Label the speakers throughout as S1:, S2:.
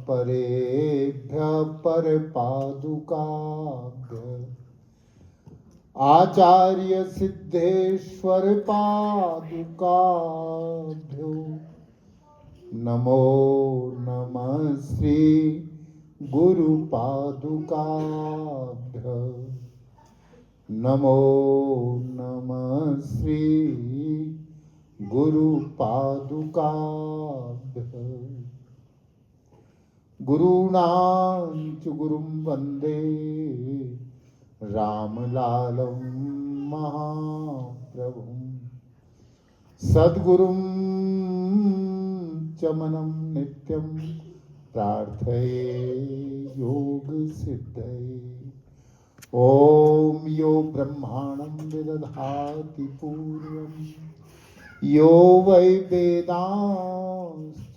S1: परेभ्यः परपादुकाभ्यः आचार्य सिद्धेश्वर पादुकाभ्यो नमो नमः श्री गुरु पादुकाभ्यः नमो नमः श्री गुरु पादुकाभ्यः गुरूणां च गुरुं वन्दे रामलालं महाप्रभुं सद्गुरुं च मनं नित्यं प्रार्थये योगसिद्धये। ॐ यो ब्रह्माणं विदधाति पूर्वं यो वै वेदांश्च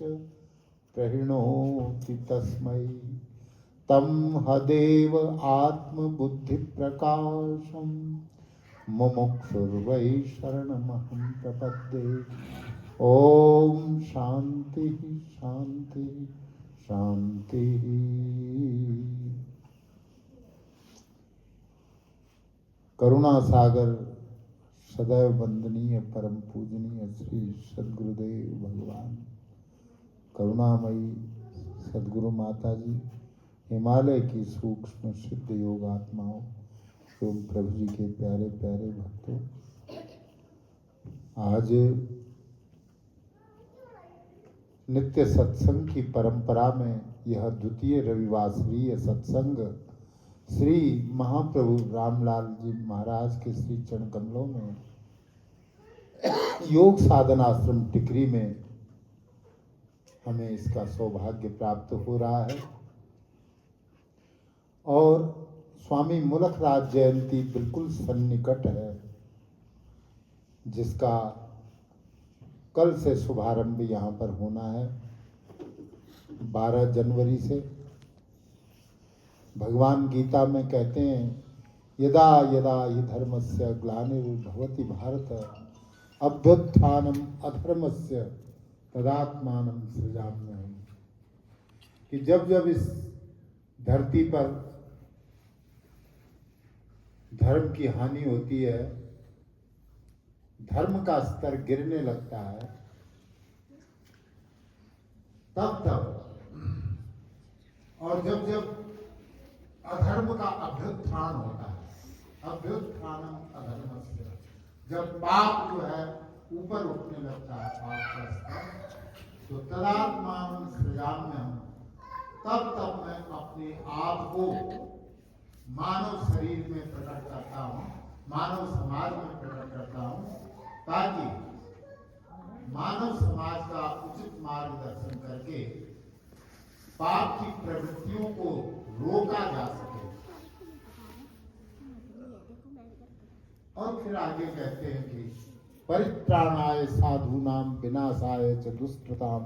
S1: प्रणोति तस्मै तं हदेव आत्मबुद्धिप्रकाशं मुमुक्षुर्वै शरणमहं प्रपद्ये। ॐ शांति शांति शांति। करुणा सागर सदैव वंदनीय परम पूजनीय श्री सद्गुरुदेव भगवान करुणामयी सद्गुरु माता जी, हिमालय की सूक्ष्म सिद्ध योग आत्माओं एवं प्रभु जी के प्यारे प्यारे भक्तों, आज नित्य सत्संग की परंपरा में यह द्वितीय रविवासरीय सत्संग श्री महाप्रभु रामलाल जी महाराज के श्री चरण कमलों में योग साधना आश्रम टिकरी में हमें इसका सौभाग्य प्राप्त हो रहा है। और स्वामी मुलखराज जयंती बिल्कुल सन्निकट है, जिसका कल से शुभारंभ यहाँ पर होना है 12 जनवरी से। भगवान गीता में कहते हैं यदा यदा हि धर्मस्य ग्लानिर्भवति भारत अभ्युत्थानम अधर्मस्य तदात्मानं सृजाम्यहम्, कि जब जब इस धरती पर धर्म की हानि होती है, धर्म का स्तर गिरने लगता है, तब और जब जब अधर्म का अभ्युत्थान होता है, अभ्युत्थानम अधर्मस्य, जब पाप जो है ऊपर उठने लगता है पाप का स्तर, तो तदात्मानं सृजाम्यहम्, तब मैं अपने आप को मानव शरीर में प्रकट करता हूँ, मानव समाज में प्रकट करता हूँ, ताकि मानव समाज का उचित मार्गदर्शन करके पाप की प्रवृत्तियों को रोका जा सके। और फिर आगे कहते हैं कि परित्राणाय साधूनां विनाशाय च दुष्कृतां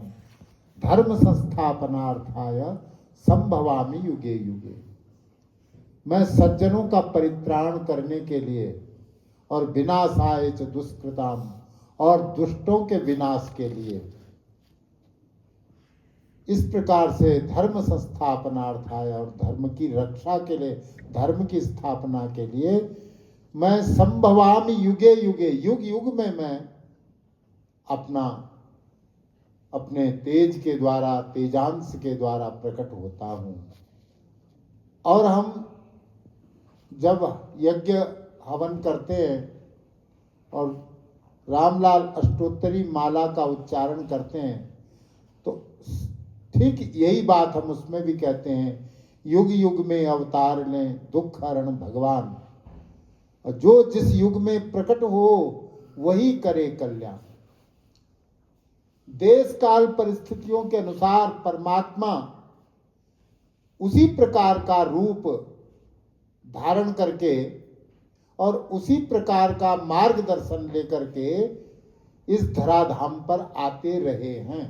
S1: धर्म संस्थापनार्थाय संभवामि युगे युगे। मैं सज्जनों का परित्राण करने के लिए और विनाशाय च दुष्कृतां, और दुष्टों के विनाश के लिए, इस प्रकार से धर्म संस्थापनार्थाय, और धर्म की रक्षा के लिए, धर्म की स्थापना के लिए मैं संभवामि युगे युगे, युग युग में मैं अपने तेज के द्वारा, तेजांश के द्वारा प्रकट होता हूँ। और हम जब यज्ञ हवन करते हैं और रामलाल अष्टोत्तरी माला का उच्चारण करते हैं, तो ठीक यही बात हम उसमें भी कहते हैं, युग युग में अवतार लें दुख हरण भगवान, और जो जिस युग में प्रकट हो वही करे कल्याण। देश काल परिस्थितियों के अनुसार परमात्मा उसी प्रकार का रूप धारण करके और उसी प्रकार का मार्गदर्शन लेकर के इस धराधाम पर आते रहे हैं,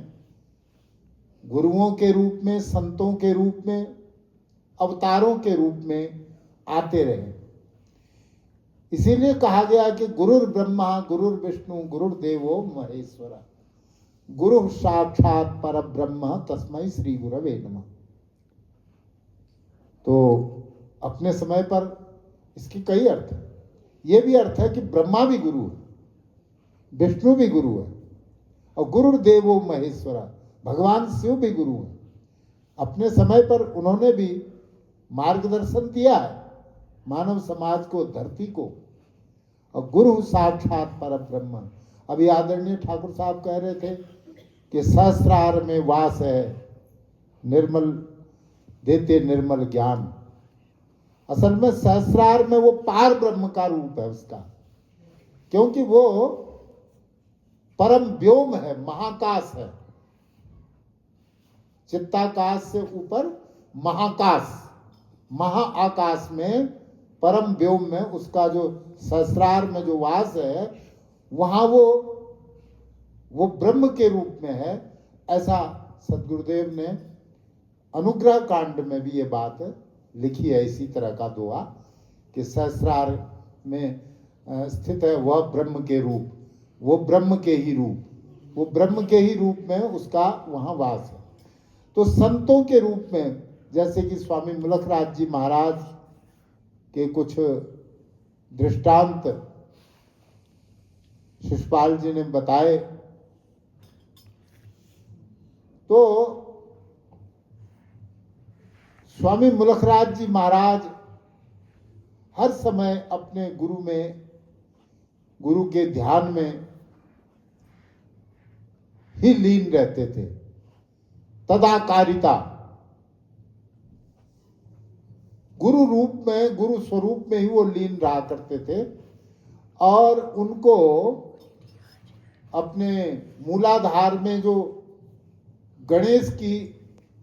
S1: गुरुओं के रूप में, संतों के रूप में, अवतारों के रूप में आते रहे। इसीलिए कहा गया कि गुरुर्ब्रह्मा गुरुर्विष्णु गुरुर्देवो महेश्वरा, गुरु साक्षात परब्रह्म तस्मै श्री गुरवे नमः। तो अपने समय पर इसकी कई अर्थ है। ये भी अर्थ है कि ब्रह्मा भी गुरु है, विष्णु भी गुरु है, और गुरुदेवो महेश्वरा, भगवान शिव भी गुरु है। अपने समय पर उन्होंने भी मार्गदर्शन दिया है मानव समाज को, धरती को। और गुरु साक्षात परब्रह्म, अभी आदरणीय ठाकुर साहब कह रहे थे कि सहस्रार में वास है, निर्मल देते निर्मल ज्ञान। असल में सहस्रार में वो पार ब्रह्म का रूप है उसका, क्योंकि वो परम व्योम है, महाकाश है। चित्ताकाश से ऊपर महाकाश, महाआकाश में परम व्योम में उसका जो सहस्रार में जो वास है, वहां वो ब्रह्म के रूप में है। ऐसा सदगुरुदेव ने अनुग्रह कांड में भी ये बात लिखी है, इसी तरह का दुआ कि सहस्रार में स्थित है वह ब्रह्म के रूप, वो ब्रह्म के ही रूप, वो ब्रह्म के ही रूप में उसका वहां वास है। तो संतों के रूप में, जैसे कि स्वामी मुलखराज जी महाराज के कुछ दृष्टांत शिषपाल जी ने बताए, तो स्वामी मुलखराज जी महाराज हर समय अपने गुरु में, गुरु के ध्यान में ही लीन रहते थे। तदाकारिता, गुरु रूप में, गुरु स्वरूप में ही वो लीन रहा करते थे। और उनको अपने मूलाधार में जो गणेश की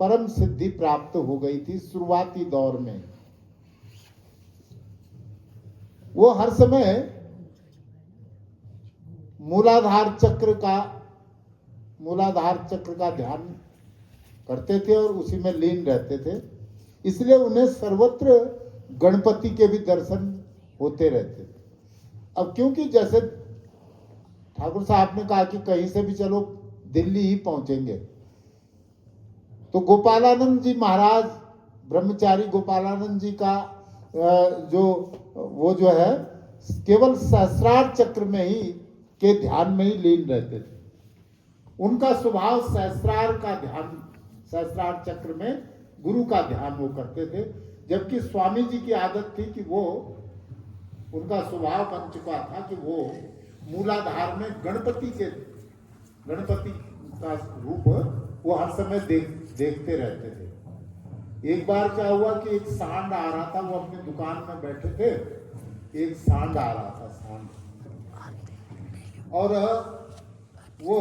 S1: परम सिद्धि प्राप्त हो गई थी शुरुआती दौर में, वो हर समय मूलाधार चक्र का ध्यान करते थे और उसी में लीन रहते थे। इसलिए उन्हें सर्वत्र गणपति के भी दर्शन होते रहते थे। अब क्योंकि जैसे ठाकुर साहब ने कहा कि कहीं से भी चलो दिल्ली ही पहुंचेंगे, तो गोपालानंद जी महाराज, ब्रह्मचारी गोपालानंद जी का जो है केवल सहस्रार चक्र में ही के ध्यान में ही लीन रहते थे। उनका स्वभाव सहस्रार का ध्यान, सहस्रार चक्र में गुरु का ध्यान वो करते थे। जबकि स्वामी जी की आदत थी कि वो, उनका स्वभाव बन चुका था कि वो मूलाधार में गणपति का रूप वो हर समय देखते रहते थे। एक बार क्या हुआ कि एक सांड आ रहा था, वो अपनी दुकान में बैठे थे, एक सांड आ रहा था, सांड, और वो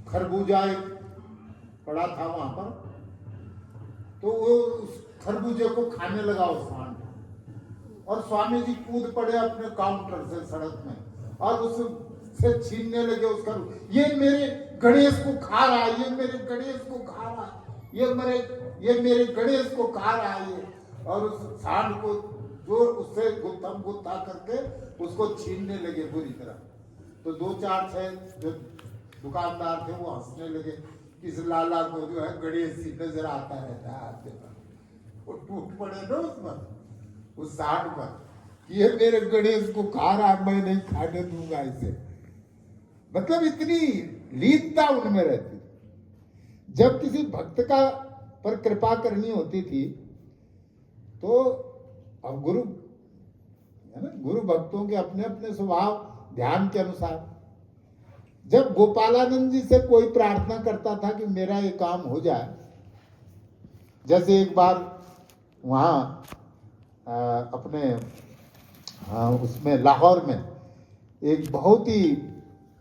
S1: खरबूजा पड़ा था वहां पर, तो वो उस खरबूजे को खाने लगा उस सांड, और स्वामी जी कूद पड़े अपने काउंटर से सड़क में और उससे छीनने लगे उसका, ये मेरे गणेश को खा रहा है, ये मेरे गणेश को खा रहा है, ये मेरे गणेश को खा रहा है। और उस सांड को जो उससे गुत्थम गुत्था करके उसको छीनने लगे बुरी तरह। तो 2-4 जो दुकानदार थे वो हंसने लगे, इस लाला को जो है गणेश ही नजर आता रहता है आते पर। वो टूट पड़े ना उसमें, उस सांड पर, ये मेरे गणेश को खा रहा, मैं नहीं खाने दूंगा इसे। मतलब इतनी लीनता उनमें रहती थी। जब किसी भक्त का पर कृपा करनी होती थी तो अब गुरु है ना, गुरु भक्तों के अपने अपने स्वभाव ध्यान के अनुसार। जब गोपालानंद जी से कोई प्रार्थना करता था कि मेरा ये काम हो जाए, जैसे एक बार वहाँ अपने उसमें लाहौर में एक बहुत ही,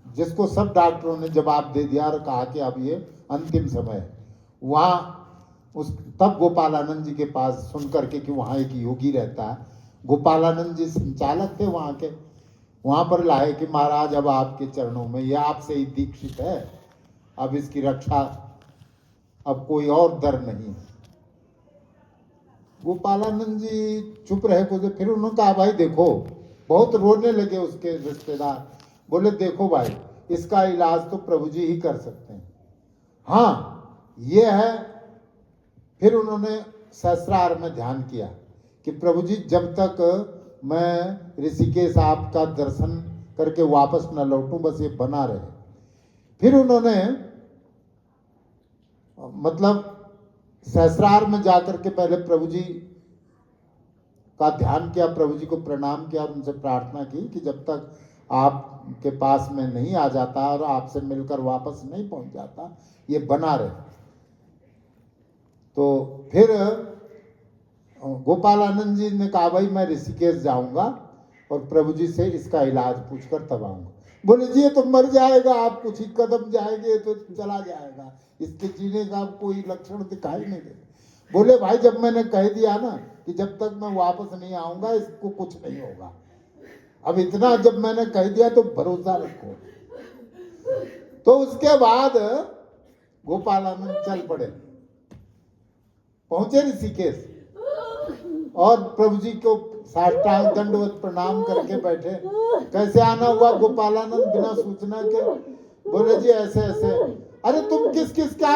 S1: जिसको सब डॉक्टरों ने जवाब दे दिया और कहा कि अब ये अंतिम समय है, वहाँ तब गोपालानंद जी के पास सुन करके कि वहाँ एक योगी रहता है, गोपालानंद जी संचालक थे वहाँ के, वहाँ पर लाए कि महाराज अब आपके चरणों में, ये आपसे ही दीक्षित है, अब इसकी रक्षा, अब कोई और दर नहीं। गोपालानंद जी चुप रहे कुछ, फिर उन्होंने कहा भाई देखो, बहुत रोने लगे उसके रिश्तेदार, बोले देखो भाई, इसका इलाज तो प्रभु जी ही कर सकते हैं। हाँ, ये है। फिर उन्होंने सहस्त्रार में ध्यान किया कि प्रभु जी जब तक मैं ऋषिकेश आपका दर्शन करके वापस न लौटूं, बस ये बना रहे। फिर उन्होंने मतलब सहस्त्रार में जाकर के पहले प्रभु जी का ध्यान किया, प्रभु जी को प्रणाम किया और उनसे प्रार्थना की कि जब तक आपके पास में नहीं आ जाता और आपसे मिलकर वापस नहीं पहुंच जाता, ये बना रहे। तो फिर गोपालानंद जी ने कहा भाई मैं ऋषिकेश जाऊंगा और प्रभु जी से इसका इलाज पूछकर तब आऊंगा। बोले जी ये तो मर जाएगा, आप कुछ ही कदम जाएंगे तो चला जाएगा, इसके जीने का कोई लक्षण दिखाई नहीं दे। बोले भाई जब मैंने कह दिया ना कि जब तक मैं वापस नहीं आऊंगा इसको कुछ नहीं होगा, अब इतना जब मैंने कह दिया तो भरोसा रखो। तो उसके बाद गोपालानंद चल पड़े, पहुंचे ऋषिकेश और प्रभु जी को साष्टांग दंडवत प्रणाम करके बैठे। कैसे आना हुआ गोपालानंद बिना सूचना के? बोले जी ऐसे ऐसे। अरे तुम किस किस का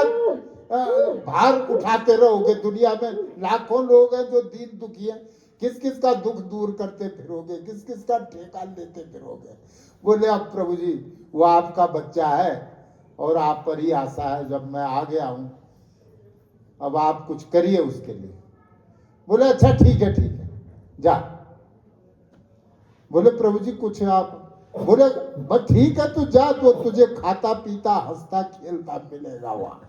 S1: भार उठाते रहोगे? दुनिया में लाखों लोग हैं जो दीन दुखी हैं, किस किस का दुख दूर करते फिरोगे, किस किस का ठेका लेते फिरोगे? बोले अब प्रभु जी वो आपका बच्चा है और आप पर ही आशा है, जब मैं आ गया हूं अब आप कुछ करिए उसके लिए। बोले अच्छा ठीक है जा। बोले प्रभु जी कुछ आप? बोले बस ठीक है तू जा, तो तुझे खाता पीता हंसता खेलता मिलेगा वहां।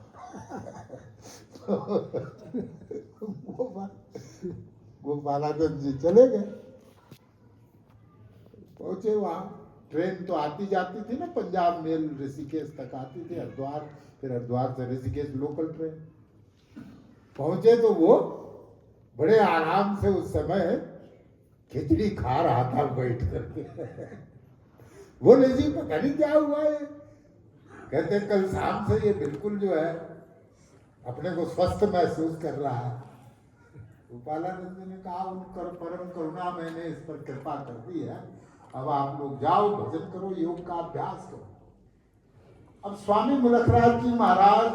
S1: गोपालानंद जी चले गए, पहुंचे वहां। ट्रेन तो आती जाती थी ना, पंजाब मेल ऋषिकेश तक आती थी, हरिद्वार, फिर हरिद्वार से ऋषिकेश लोकल ट्रेन। पहुंचे तो वो बड़े आराम से उस समय खिचड़ी खा रहा था बैठ करके। बोले जी पता नहीं क्या हुआ है? कहते कल शाम से ये बिल्कुल जो है अपने को स्वस्थ महसूस कर रहा है। गोपालानंद जी ने कहा उनकर परम करुणा मैंने इस पर कृपा कर दी है, अब आप लोग जाओ भजन करो, योग का अभ्यास करो। अब स्वामी मुलखराज जी महाराज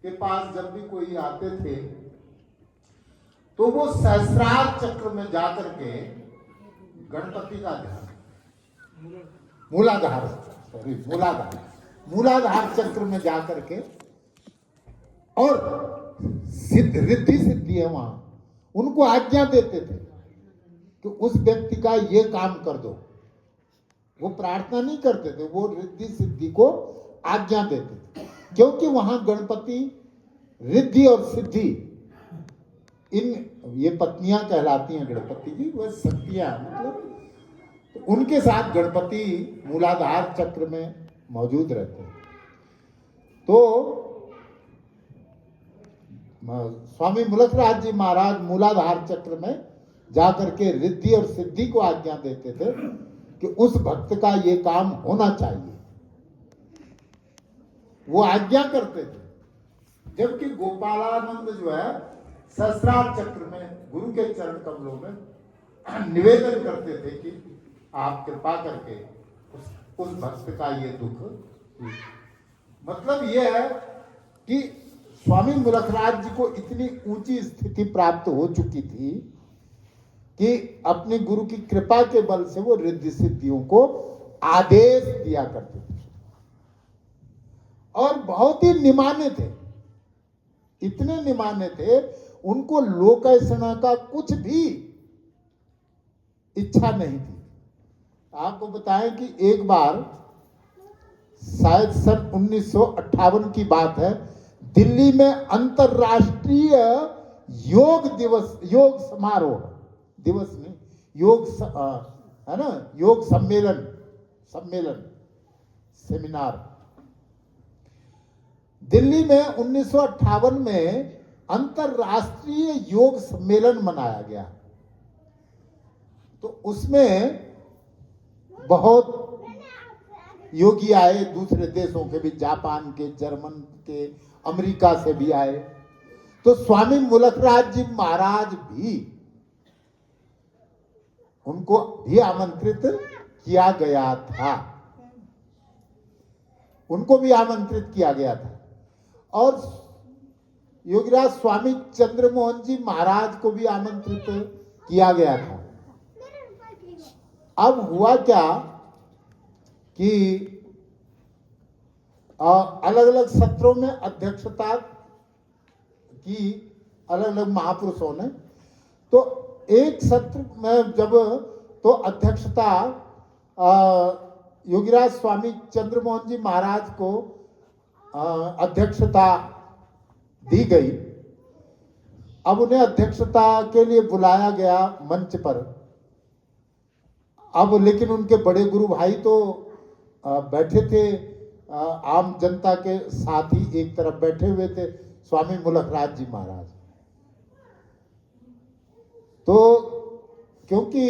S1: के पास जब भी कोई आते थे तो वो सहस्रार चक्र में जाकर के गणपति का ध्यान, मूलाधार चक्र में जाकर के, और रिद्धि सिद्धि है वहां, उनको आज्ञा देते थे कि उस व्यक्ति का ये काम कर दो। वो प्रार्थना नहीं करते थे, वो रिद्धि सिद्धि को आज्ञा देते थे, क्योंकि वहां गणपति रिद्धि और सिद्धि इन ये पत्नियां कहलाती हैं गणपति की, वह शक्तियां मतलब, तो उनके साथ गणपति मूलाधार चक्र में मौजूद रहते हैं। तो स्वामी मुलखराज जी महाराज मूलाधार चक्र में जाकर के रिद्धि और सिद्धि को आज्ञा देते थे कि उस भक्त का ये काम होना चाहिए, वो आज्ञा करते थे। जबकि गोपालानंद जो है सहस्रार चक्र में गुरु के चरण कमलों में निवेदन करते थे कि आप कृपा करके उस भक्त का ये दुख। मतलब ये है कि स्वामी मुलखराज जी को इतनी ऊंची स्थिति प्राप्त हो चुकी थी कि अपने गुरु की कृपा के बल से वो रिद्धि सिद्धियों को आदेश दिया करते थे और बहुत ही निमाने थे, इतने निमाने थे, उनको लोकैषणा का कुछ भी इच्छा नहीं थी। आपको बताएं कि एक बार शायद सन 1958 की बात है, दिल्ली में अंतरराष्ट्रीय योग दिवस, योग समारोह दिवस में योग है ना, योग सम्मेलन सेमिनार दिल्ली में 1958 में अंतरराष्ट्रीय योग सम्मेलन मनाया गया। तो उसमें बहुत योगी आए, दूसरे देशों के भी, जापान के, जर्मन के, अमेरिका से भी आए। तो स्वामी मुलखराज जी महाराज भी, उनको भी आमंत्रित किया गया था। उनको भी आमंत्रित किया गया था, और योगीराज स्वामी चंद्रमोहन जी महाराज को भी आमंत्रित किया गया था। अब हुआ क्या कि अलग अलग सत्रों में अध्यक्षता की अलग अलग महापुरुषों ने, तो एक सत्र में जब तो अध्यक्षता योगीराज स्वामी चंद्रमोहन जी महाराज को अध्यक्षता दी गई। अब उन्हें अध्यक्षता के लिए बुलाया गया मंच पर। अब लेकिन उनके बड़े गुरु भाई तो बैठे थे, आम जनता के साथ ही एक तरफ बैठे हुए थे, स्वामी मुलकराज जी महाराज। तो क्योंकि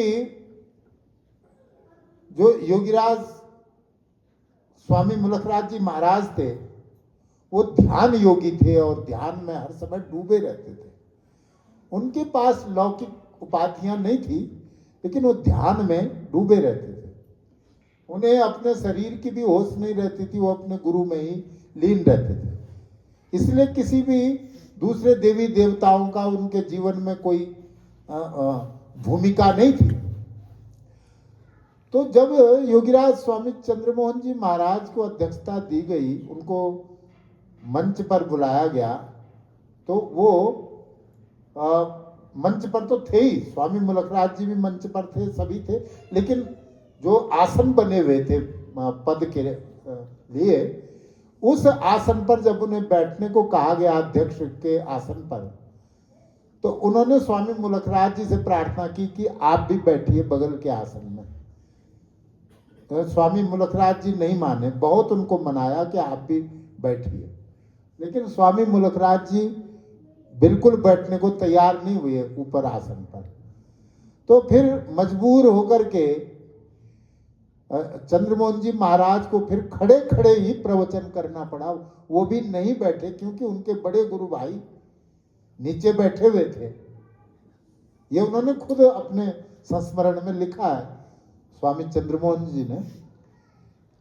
S1: जो योगीराज स्वामी मुलकराज जी महाराज थे वो ध्यान योगी थे और ध्यान में हर समय डूबे रहते थे। उनके पास लौकिक उपाधियां नहीं थी, लेकिन वो ध्यान में डूबे रहते थे। उन्हें अपने शरीर की भी होश नहीं रहती थी, वो अपने गुरु में ही लीन रहते थे। इसलिए किसी भी दूसरे देवी देवताओं का उनके जीवन में कोई भूमिका नहीं थी। तो जब योगीराज स्वामी चंद्रमोहन जी महाराज को अध्यक्षता दी गई, उनको मंच पर बुलाया गया, तो वो मंच पर तो थे ही, स्वामी मुलकराज जी भी मंच पर थे, सभी थे, लेकिन जो आसन बने हुए थे पद के लिए, उस आसन पर जब उन्हें बैठने को कहा गया अध्यक्ष के आसन पर, तो उन्होंने स्वामी मुलकराज जी से प्रार्थना की कि आप भी बैठिए बगल के आसन में। तो स्वामी मुलकराज जी नहीं माने, बहुत उनको मनाया कि आप भी बैठिए, लेकिन स्वामी मुलकराज जी बिल्कुल बैठने को तैयार नहीं हुए ऊपर आसन पर। तो फिर मजबूर होकर के चंद्रमोहन जी महाराज को फिर खड़े खड़े ही प्रवचन करना पड़ा। वो भी नहीं बैठे क्योंकि उनके बड़े गुरु भाई नीचे बैठे हुए थे। ये उन्होंने खुद अपने संस्मरण में लिखा है स्वामी चंद्रमोहन जी ने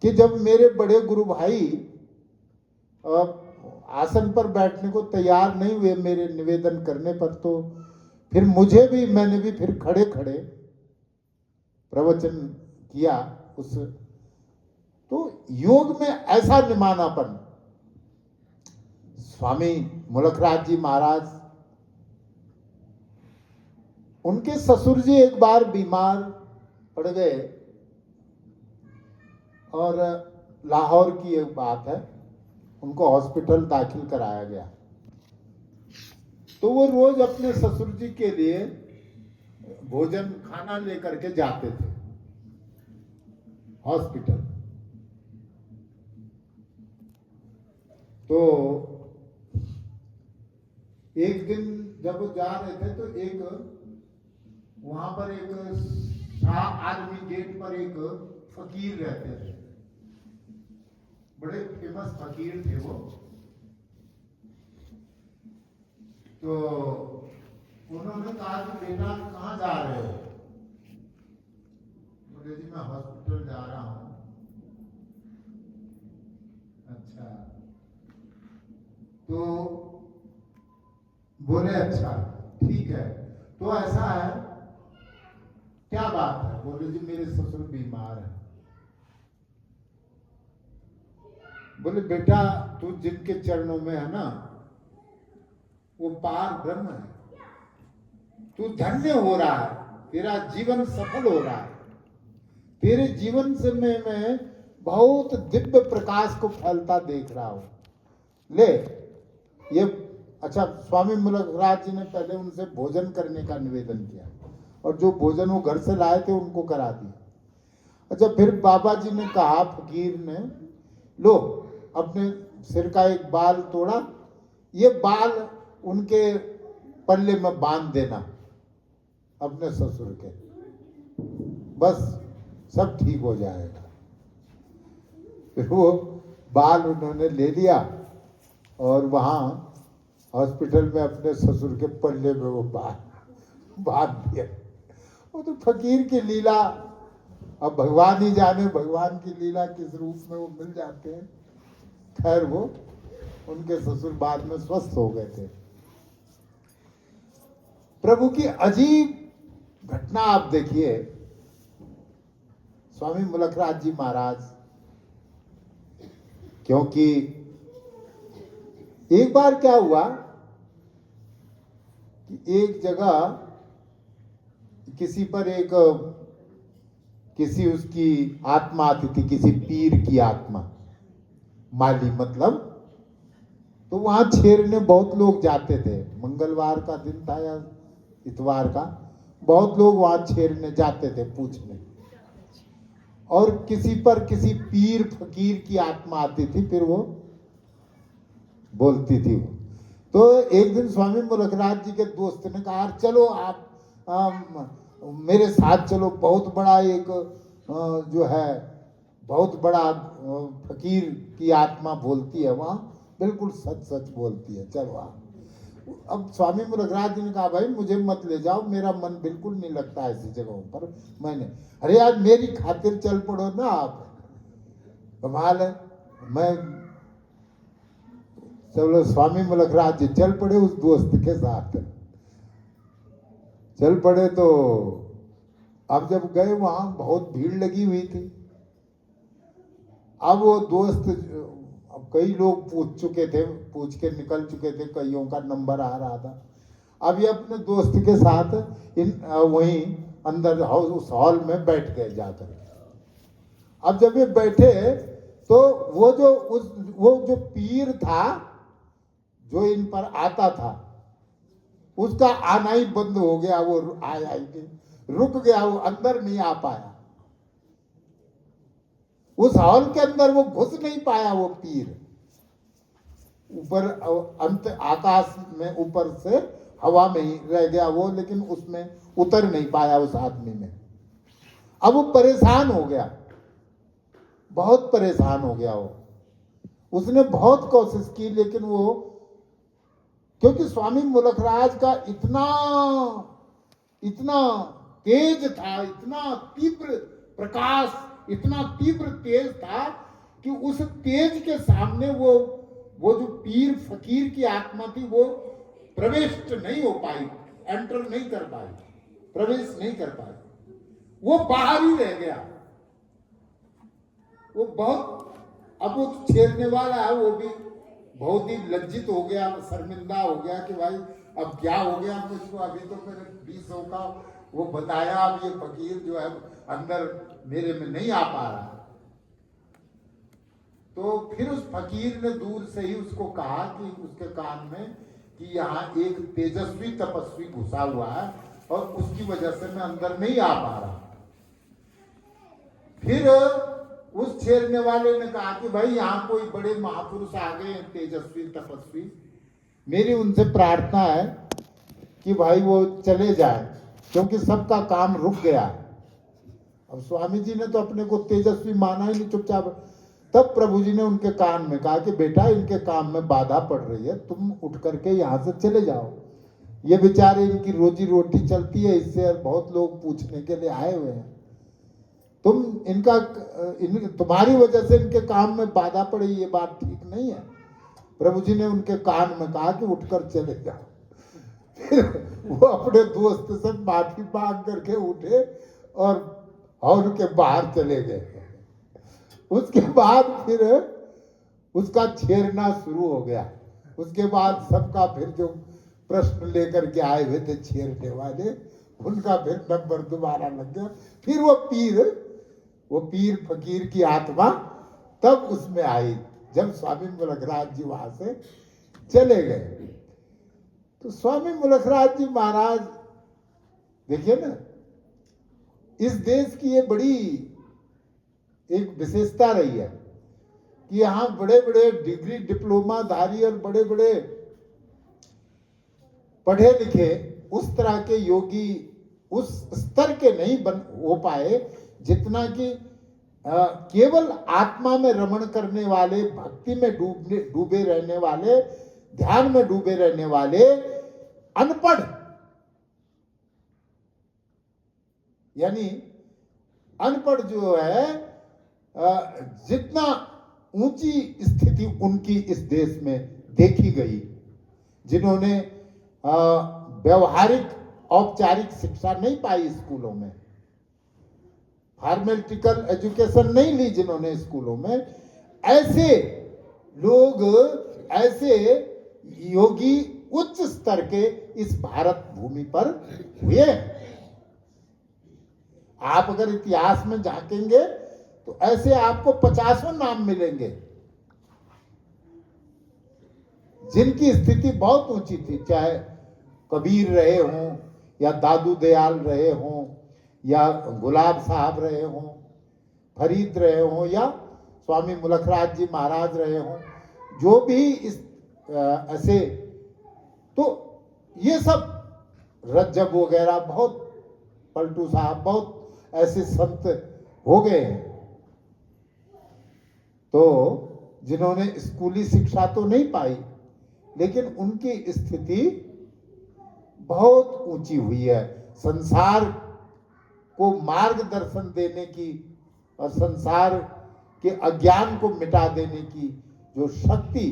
S1: कि जब मेरे बड़े गुरु भाई आसन पर बैठने को तैयार नहीं हुए मेरे निवेदन करने पर, तो फिर मैंने भी फिर खड़े खड़े प्रवचन किया उस। तो योग में ऐसा निमानापन, स्वामी मुलकराज जी महाराज, उनके ससुर जी एक बार बीमार पड़ गए, और लाहौर की एक बात है, उनको हॉस्पिटल दाखिल कराया गया। तो वो रोज अपने ससुर जी के लिए भोजन खाना लेकर के जाते थे हॉस्पिटल। तो एक दिन जब वो जा रहे थे तो एक वहां पर एक आर्मी गेट पर एक फकीर रहते थे, बड़े फेमस फकीर थे वो। तो उन्होंने कहा कि बेटा कहाँ जा रहे हो? बोले जी मैं हॉस्पिटल जा रहा हूँ। अच्छा, तो बोले अच्छा ठीक है, तो ऐसा है क्या बात है? बोले जी मेरे ससुर बीमार है। बोले बेटा तू जिनके चरणों में है ना, वो पार ब्रह्म है, तू धन्य हो रहा है, तेरा जीवन सफल हो रहा है, तेरे जीवन से मैं बहुत दिव्य प्रकाश को फैलता देख रहा हूं। ले ये अच्छा, स्वामी मुलकराज जी ने पहले उनसे भोजन करने का निवेदन किया, और जो भोजन वो घर से लाए थे उनको करा दिया। अच्छा, फिर बाबा जी ने कहा, फकीर ने, लो अपने सिर का एक बाल तोड़ा, ये बाल उनके पल्ले में बांध देना अपने ससुर के, बस सब ठीक हो जाएगा। फिर वो बाल उन्होंने ले लिया और वहां हॉस्पिटल में अपने ससुर के पल्ले में वो बाल बांध दिया। वो तो फकीर की लीला, अब भगवान ही जाने भगवान की लीला किस रूप में वो मिल जाते हैं। खैर वो उनके ससुर बाद में स्वस्थ हो गए थे। प्रभु की अजीब घटना आप देखिए, स्वामी मुलकराज जी महाराज, क्योंकि एक बार क्या हुआ कि एक जगह किसी पर किसी उसकी आत्मा आती थी, किसी पीर की आत्मा, माली मतलब, तो वहां छेरने बहुत लोग जाते थे। मंगलवार का दिन था या इतवार का, बहुत लोग वहां छेरने जाते थे पूछने। और किसी पर किसी पीर फकीर की आत्मा आती थी, फिर वो बोलती थी। तो एक दिन स्वामी मुलकराज जी के दोस्त ने कहा, चलो आप मेरे साथ चलो, बहुत बड़ा एक जो है बहुत बड़ा फकीर की आत्मा बोलती है वहां, बिल्कुल सच सच बोलती है, चलो आप। अब स्वामी मुलकराज जी ने कहा, भाई मुझे मत ले जाओ, मेरा मन बिल्कुल नहीं लगता ऐसी जगहों पर। मैंने, अरे यार मेरी खातिर चल पड़ो ना आप, कमाल है। मैं, चलो स्वामी मुलकराज जी चल पड़े उस दोस्त के साथ, चल पड़े। तो अब जब गए वहां बहुत भीड़ लगी हुई थी। अब वो दोस्त, अब कई लोग पूछ चुके थे, पूछ के निकल चुके थे, कईयों का नंबर आ रहा था। अब ये अपने दोस्त के साथ वहीं अंदर उस हॉल में बैठ गए जाकर। अब जब ये बैठे तो वो जो पीर था जो इन पर आता था, उसका आना ही बंद हो गया। वो आया ही नहीं, रुक गया, वो अंदर नहीं आ पाया। उस हॉल के अंदर वो घुस नहीं पाया। वो पीर ऊपर अंत आकाश में ऊपर से हवा में ही रह गया वो, लेकिन उसमें उतर नहीं पाया उस आदमी में। अब वो परेशान हो गया, बहुत परेशान हो गया वो। उसने बहुत कोशिश की, लेकिन वो, क्योंकि स्वामी मुलकराज का इतना तेज था, इतना तीव्र प्रकाश, इतना तीव्र तेज था कि उस तेज के सामने वो जो पीर फकीर की आत्मा थी वो प्रवेश नहीं हो पाई, एंटर नहीं कर पाई, प्रवेश नहीं कर पाई, वो बाहर ही रह गया। वो बहुत, अब वो छेड़ने वाला है वो भी बहुत ही लज्जित हो गया, शर्मिंदा हो गया कि भाई अब क्या हो गया मुझको। अभी तो मेरे 20 का वो बताया, अब ये फकीर जो है अंदर मेरे में नहीं आ पा रहा। तो फिर उस फकीर ने दूर से ही उसको कहा कि उसके कान में कि यहाँ एक तेजस्वी तपस्वी घुसा हुआ है और उसकी वजह से मैं अंदर नहीं आ पा रहा। फिर उस छेड़ने वाले ने कहा कि भाई यहाँ कोई बड़े महापुरुष आ गए हैं, तेजस्वी तपस्वी, मेरी उनसे प्रार्थना है कि भाई वो चले जाए, क्योंकि सबका काम रुक गया। अब स्वामी जी ने तो अपने को तेजस्वी माना ही नहीं, चुपचाप। तब प्रभु जी ने उनके कान में कहा कि बेटा इनके काम में बाधा पड़ रही है, तुम उठ करके यहाँ से चले जाओ। ये बेचारे, इनकी रोजी रोटी चलती है इससे, बहुत लोग पूछने के लिए आए हुए हैं। तुम्हारी वजह से इनके काम में बाधा पड़ी, ये बात ठीक नहीं है। प्रभु जी ने उनके कान में कहा कि उठकर चले जाओ। फिर वो अपने दोस्त से माफी मांग करके उठे और हॉल के बाहर चले गए। उसके बाद फिर उसका छेड़ना शुरू हो गया। उसके बाद सबका फिर जो प्रश्न लेकर के आए हुए थे छेड़ने वाले, उनका फिर नंबर दोबारा लग गया। फिर वो पीर फकीर की आत्मा तब उसमें आई जब स्वामी मुलकराज जी वहां से चले गए। तो स्वामी मुलकराज जी महाराज, देखिए ना, इस देश की ये बड़ी एक विशेषता रही है कि यहाँ बड़े बड़े डिग्री डिप्लोमा धारी और बड़े बड़े पढ़े लिखे उस तरह के योगी उस स्तर के नहीं हो पाए जितना कि केवल आत्मा में रमण करने वाले, भक्ति में डूबे रहने वाले, ध्यान में डूबे रहने वाले अनपढ़, यानी अनपढ़ जो है जितना ऊंची स्थिति उनकी इस देश में देखी गई, जिन्होंने व्यवहारिक औपचारिक शिक्षा नहीं पाई स्कूलों में, फार्मेटिकल एजुकेशन नहीं ली जिन्होंने स्कूलों में, ऐसे लोग, ऐसे योगी उच्च स्तर के इस भारत भूमि पर हुए। आप अगर इतिहास में झांकेंगे तो ऐसे आपको 50 नाम मिलेंगे जिनकी स्थिति बहुत ऊंची थी, चाहे कबीर रहे हों या दादू दयाल रहे हों या गुलाब साहब रहे हों, फरीद रहे हों या स्वामी मुलखराज जी महाराज रहे हों, जो भी इस ऐसे, तो ये सब रज्जब वगैरह बहुत, पलटू साहब, बहुत ऐसे संत हो गए हैं, तो जिन्होंने स्कूली शिक्षा तो नहीं पाई, लेकिन उनकी स्थिति बहुत ऊंची हुई है। संसार को मार्गदर्शन देने की और संसार के अज्ञान को मिटा देने की जो शक्ति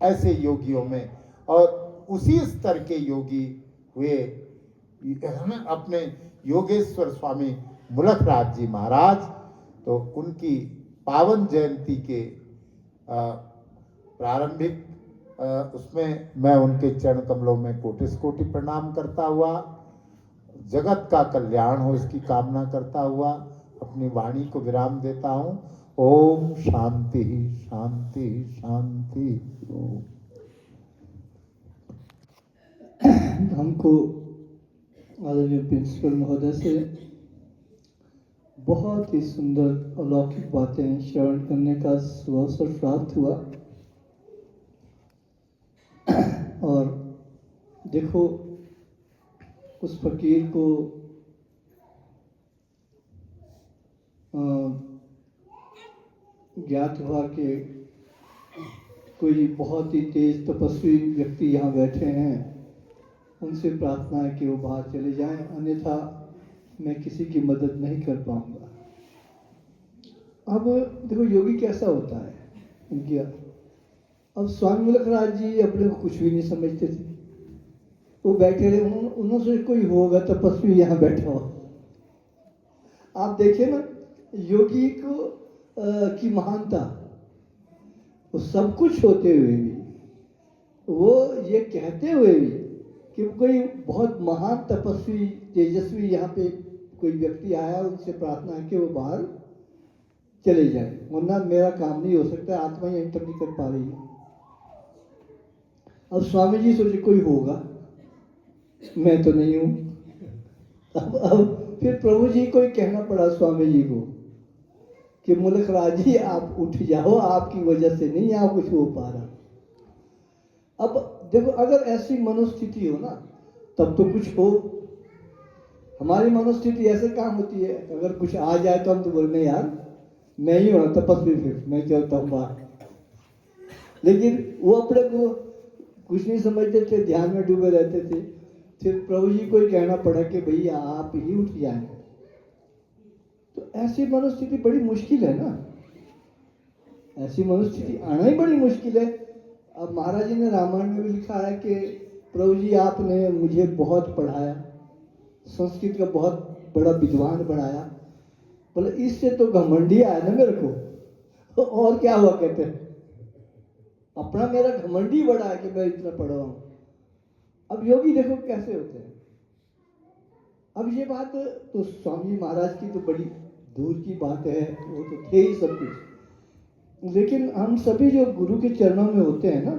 S1: ऐसे योगियों में, और उसी स्तर के योगी हुए अपने योगेश्वर स्वामी मुलखराज जी महाराज। तो उनकी पावन जयंती के प्रारंभिक उसमें मैं उनके चरण कमलों में कोटि कोटि प्रणाम करता हुआ, जगत का कल्याण हो इसकी कामना करता हुआ अपनी वाणी को विराम देता हूँ। ओम शांति शांति शांति।
S2: हमको आदरणीय प्रिंसिपल महोदय से बहुत ही सुंदर अलौकिक बातें श्रवण करने का अवसर प्राप्त हुआ। और देखो, उस फकीर को ज्ञात हुआ कि कोई बहुत ही तेज तपस्वी व्यक्ति यहाँ बैठे हैं, उनसे प्रार्थना है कि वो बाहर चले जाएं, अन्यथा मैं किसी की मदद नहीं कर पाऊंगा। अब देखो योगी कैसा होता है इनकी। अब स्वामी मुलखराज जी अपने को कुछ भी नहीं समझते थे, वो बैठे रहे, उन्होंने कोई होगा तपस्वी यहाँ बैठा हो। आप देखिए ना योगी को की महानता, वो सब कुछ होते हुए भी, वो ये कहते हुए भी कि कोई बहुत महान तपस्वी तेजस्वी यहाँ पे कोई व्यक्ति आया, उनसे प्रार्थना है कि वो बाहर चले जाए, वरना मेरा काम नहीं हो सकता, आत्मा ही एंटर नहीं कर पा रही है। अब स्वामी जी सोचे कोई होगा, मैं तो नहीं हूं। अब फिर प्रभु जी को कहना पड़ा स्वामी जी को कि मुलखराज जी आप उठ जाओ, आपकी वजह से नहीं यहाँ कुछ हो पा रहा। अब देखो, अगर ऐसी मनोस्थिति हो ना तब तो कुछ हो। हमारी मनोस्थिति ऐसे काम होती है, अगर कुछ आ जाए तो हम तो बोलने यार मैं ही होना तपस्वी, फिर मैं चलता हूँ बाहर। लेकिन वो अपने को कुछ नहीं समझते थे, ध्यान में डूबे रहते थे। फिर प्रभु जी को ही कहना पड़ा कि भैया आप ही उठ जाएं। तो ऐसी मनोस्थिति बड़ी मुश्किल है ना, ऐसी मनोस्थिति आना ही बड़ी मुश्किल है। अब महाराज जी ने रामायण में भी लिखा है कि प्रभु जी आपने मुझे बहुत पढ़ाया, संस्कृत का बहुत बड़ा विद्वान बनाया, बोले इससे तो घमंडी आया ना मेरे को, तो और क्या हुआ, कहते हैं अपना मेरा घमंडी बड़ा है कि मैं इतना पढ़ा हूं। अब योगी देखो कैसे होते हैं। अब ये बात तो स्वामी महाराज की तो बड़ी दूर की बात है, वो तो थे ही सब कुछ, लेकिन हम सभी जो गुरु के चरणों में होते हैं ना,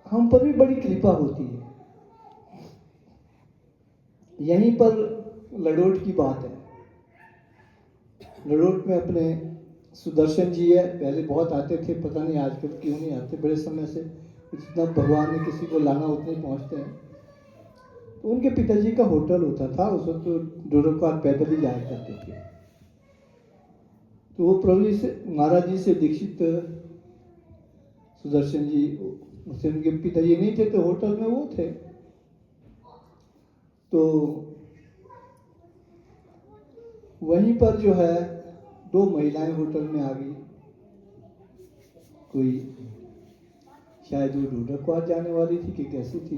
S2: हम पर भी बड़ी कृपा होती है। यहीं पर लड़ोट की बात है। लड़ोट में अपने सुदर्शन जी है, पहले बहुत आते थे, पता नहीं आजकल क्यों नहीं आते, बड़े समय से जितना भगवान ने किसी को लाना उतने पहुंचते हैं। तो उनके पिताजी का होटल होता था, उस वक्त तो डोरकार पैदल ही जाया करते थे। तो वो प्रभु जी से, महाराज जी से दीक्षित सुदर्शन जी, उससे उनके पिताजी नहीं थे तो होटल में वो थे। तो वहीं पर जो है 2 महिलाएं होटल में आ गई। कोई शायद वो ढूंढकवार जाने वाली थी कि कैसी थी।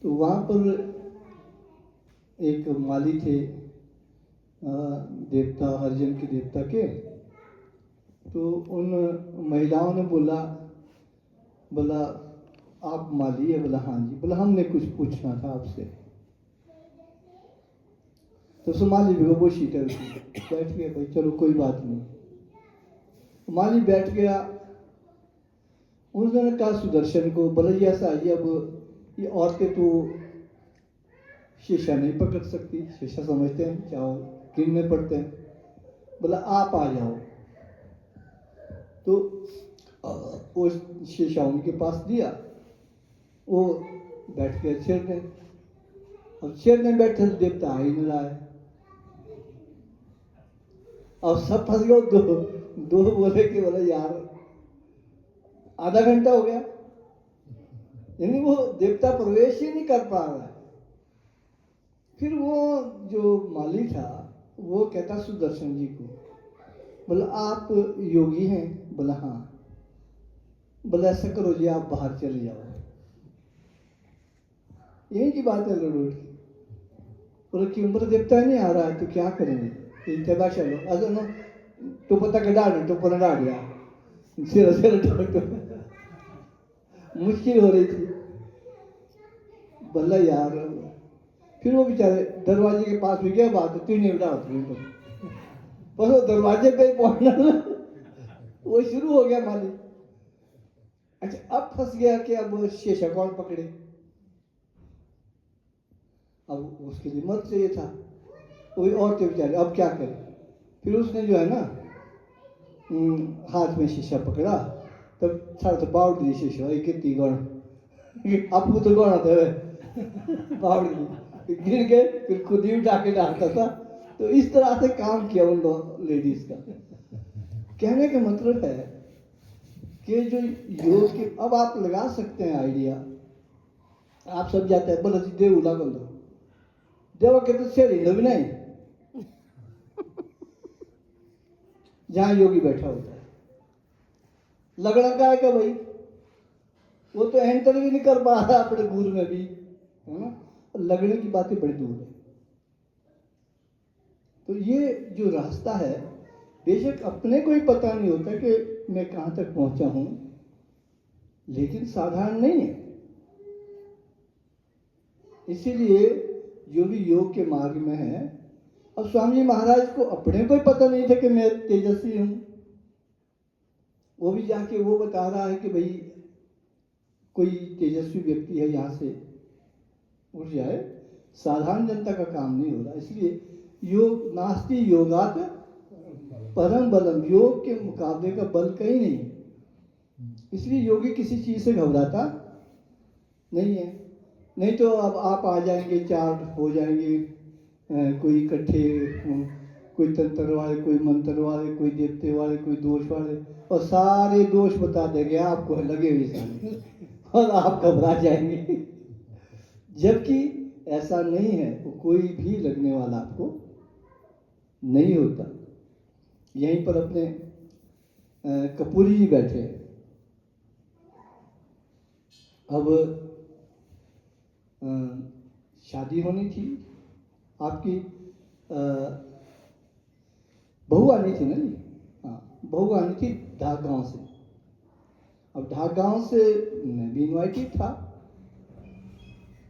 S2: तो वहाँ पर एक माली थे, देवता, हरिजन के देवता के। तो उन महिलाओं ने बोला आप माली है? बोला हाँ जी। बोला हमने कुछ पूछना था आपसे। तो सुमाली भी वो शीतल थी, बैठ गया, भाई चलो कोई बात नहीं। माली बैठ गया। उन्होंने कहा सुदर्शन को, बोला ये ऐसा है, अब ये औरतें तो शीशा नहीं पकड़ सकती, शीशा समझते हैं, चाहो गिनने पड़ते हैं। बोला आप आ जाओ। तो वो शीशा उनके पास दिया, वो बैठ गया चेयर में। अब चेयर में बैठे तो देवता आ ही नहीं रहा है। अब सब फंस गए। दो बोले कि बोले यार आधा घंटा हो गया, यानी वो देवता प्रवेश ही नहीं कर पा रहा है। फिर वो जो माली था वो कहता सुदर्शन जी को, बोला आप योगी हैं? बोला हाँ। बोला ऐसा करो जी, आप बाहर चले जाओ। यही की बात है लड़ोड़ की। बोले कि उम्र देवता नहीं आ रहा है तो क्या करेंगे? इतना चलो अगर नो तो पता के डाल तो पता डाल दिया सिर मुश्किल हो रही थी। बोला यार, फिर वो बेचारे दरवाजे के पास भी गया, बात तू नहीं उठा तो बस वो दरवाजे पे पहुंचना वो शुरू हो गया माली। अच्छा अब फंस गया कि अब शीशा कौन पकड़े? अब उसके लिए मत चाहिए था। वही औरतें बेचारे अब क्या करें? फिर उसने जो है ना हाथ में शीशा पकड़ा, तब सारा तो बाउट दी शीशा एक कितनी गौण आपको तो गौण आता है बाउट दी, गिर गए, फिर खुद ही उठा के डालता था। तो इस तरह से काम किया उन लेडीज का। कहने का मतलब है कि जो योग के, अब आप लगा सकते हैं आइडिया। आप सब जाते हैं बोला देव उला कर दो, देवा के तो शेर ही भी नहीं जहां योगी बैठा होता है। लगना का है क्या भाई? वो तो एंटर भी नहीं कर पा रहा अपने गुरु में भी, है ना। लगने की बातें बड़ी दूर है। तो ये जो रास्ता है, बेशक अपने को ही पता नहीं होता कि मैं कहां तक पहुंचा हूं, लेकिन साधारण नहीं है। इसीलिए जो भी योग के मार्ग में है, अब स्वामी जी महाराज को अपने को ही पता नहीं था कि मैं तेजस्वी हूं। वो भी जाके वो बता रहा है कि भाई कोई तेजस्वी व्यक्ति है, यहां से उठ जाए। साधारण जनता का काम नहीं हो रहा। इसलिए योग नास्ति योगात परम बलम, योग के मुकाबले का बल कहीं नहीं। इसलिए योगी किसी चीज से घबराता नहीं है। नहीं तो अब आप आ जाएंगे, चार हो जाएंगे, कोई इकट्ठे, कोई तंत्र वाले, कोई मंत्र वाले, कोई देवते वाले, कोई दोष वाले, और सारे दोष बता देंगे आपको, लगे हुए सारे और आप घबरा जाएंगे। जबकि ऐसा नहीं है, वो कोई भी लगने वाला आपको नहीं होता। यहीं पर अपने कपूरी जी बैठे। अब शादी होनी थी आपकी, बहू आनी थी ना जी, हाँ बहू आनी थी ढाक गांव से। अब ढाक गांव से मैं भी इन्वाइटेड था,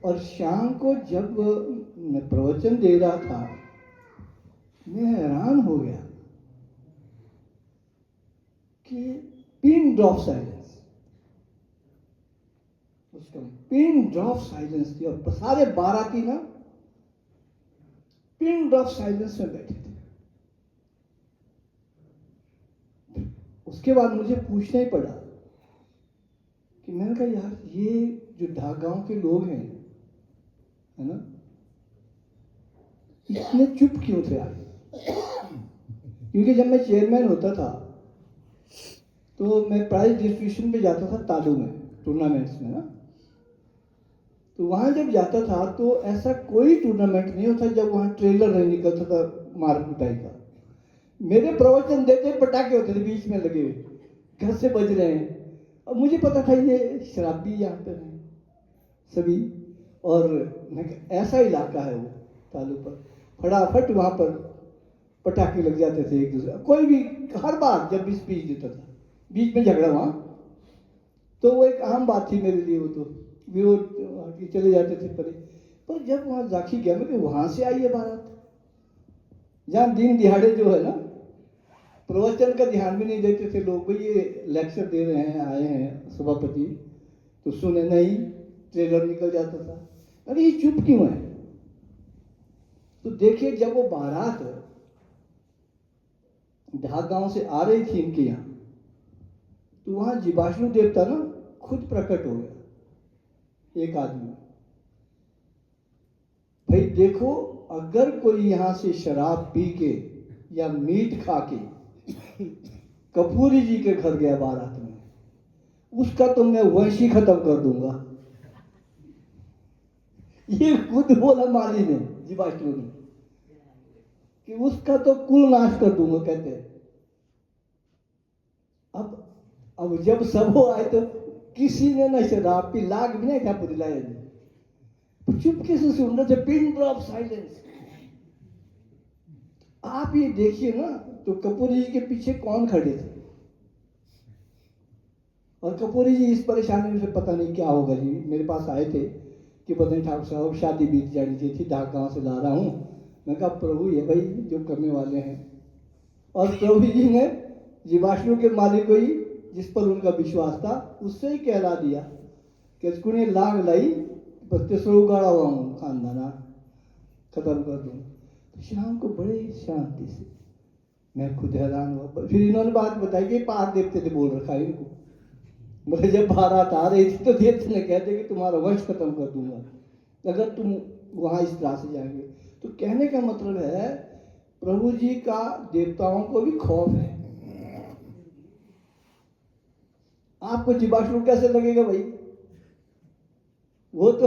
S2: और शाम को जब मैं प्रवचन दे रहा था, मैं हैरान हो गया कि पिन ड्रॉप साइलेंस, उसका पिन ड्रॉप साइलेंस थी, और सारे बाराती ना पिन ड्रॉप साइलेंस में बैठे थे। उसके बाद मुझे पूछना ही पड़ा कि मैंने कहा यार ये जो ढाक गांव के लोग हैं, है ना, इतने चुप क्यों थे आज? क्योंकि जब मैं चेयरमैन होता था तो मैं प्राइज डिस्ट्रीब्यूशन पे जाता था तालू में, टूर्नामेंट्स में ना। तो वहां जब जाता था तो ऐसा कोई टूर्नामेंट नहीं होता जब वहां ट्रेलर नहीं निकलता था मार कुटाई का। मेरे प्रवचन देते पटाखे होते थे बीच में लगे हुए, घर से बज रहे हैं। अब मुझे पता था ये शराबी यहाँ पर हैं सभी, और मैं कहा, ऐसा इलाका है वो तालू पर, फटाफट वहाँ पर पटाखे लग जाते थे एक दूसरे, कोई भी हर बार जब भी स्पीच देता था बीच में झगड़ा वहाँ, तो वो एक आम बात थी मेरे लिए। वो तो विरोध चले जाते थे परे। पर जब वहाँ जाखी गया मैं कि वहाँ से आई है बारात, जहाँ दिन दिहाड़े जो है ना प्रवचन का ध्यान भी नहीं देते थे लोग, भाई ये लेक्चर दे रहे हैं, आए हैं सभापति, तो सुने नहीं, ट्रेलर निकल जाता था, अरे ये चुप क्यों है। तो देखिए जब वो बारात ढाक गांव से आ रही थी इनके यहाँ, तो वहां जीवाश्म देवता ना खुद प्रकट हो गया एक आदमी। भाई देखो, अगर कोई यहां से शराब पी के या मीट खा के कपूरी जी के घर गया बारात में, उसका तो मैं वंश ही खत्म कर दूंगा। ये खुद बोला माली ने, जीवाश्म ने, कि उसका तो कुल नाश कर दूंगा कहते हैं। अब जब सब हो आए तो किसी ने न शराब पी, लाग भी नहीं था पुतलाए, चुपके से सुन रहे थे, पिन ड्रॉप साइलेंस। आप ये देखिए ना, तो कपूरी जी के पीछे कौन खड़े थे, और कपूरी जी इस परेशानी में से पता नहीं क्या होगा जी, मेरे पास आए थे कि पता नहीं ठाकुर साहब शादी बीत जानी थी, ढाक गांव से ला रहा हूँ। मैं कहा प्रभु ये भाई जो करने वाले हैं, और प्रभु जी ने जीवाश्म के मालिक को ही, जिस पर उनका विश्वास था, उससे ही कहला दिया कि कुने लाग लाई तेसरो गाड़ा हुआ हूँ खानदाना खत्म कर दूँ। तो शाम को बड़े शांति से, मैं खुद हैरान हुआ। फिर इन्होंने बात बताई कि पार देवते ने बोल रखा है इनको, बोले जब बारात आ रही थी तो देवते ने कहते कि तुम्हारा वंश खत्म कर दूंगा अगर तुम वहां इस तरह से जाएंगे। तो कहने का मतलब है प्रभु जी का देवताओं को भी खौफ है। आपको जीवाश्म कैसे लगेगा भाई, वो तो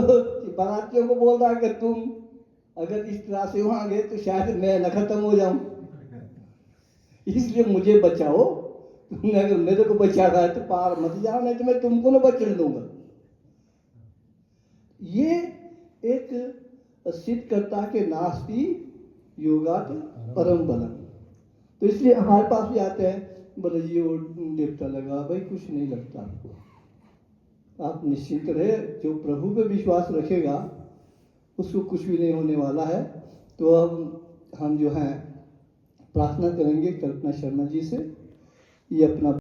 S2: बारातियों को बोल रहा है कि तुम अगर इस तरह से वहां गए तो शायद मैं न खत्म हो जाऊं, इसलिए मुझे बचाओ, तुमने अगर मेरे को बचा रहा है तो पार मत जाओ, नहीं तो मैं तुमको न बचने दूंगा। ये एक सिद्ध करता के नास्ति योगात परम बलम। तो इसलिए हमारे पास भी आते हैं, बोले जी वो देवता लगा, भाई कुछ नहीं लगता आपको, आप निश्चिंत रहे, जो प्रभु पे विश्वास रखेगा उसको कुछ भी नहीं होने वाला है। तो अब हम जो हैं प्रार्थना करेंगे कल्पना शर्मा जी से, ये अपना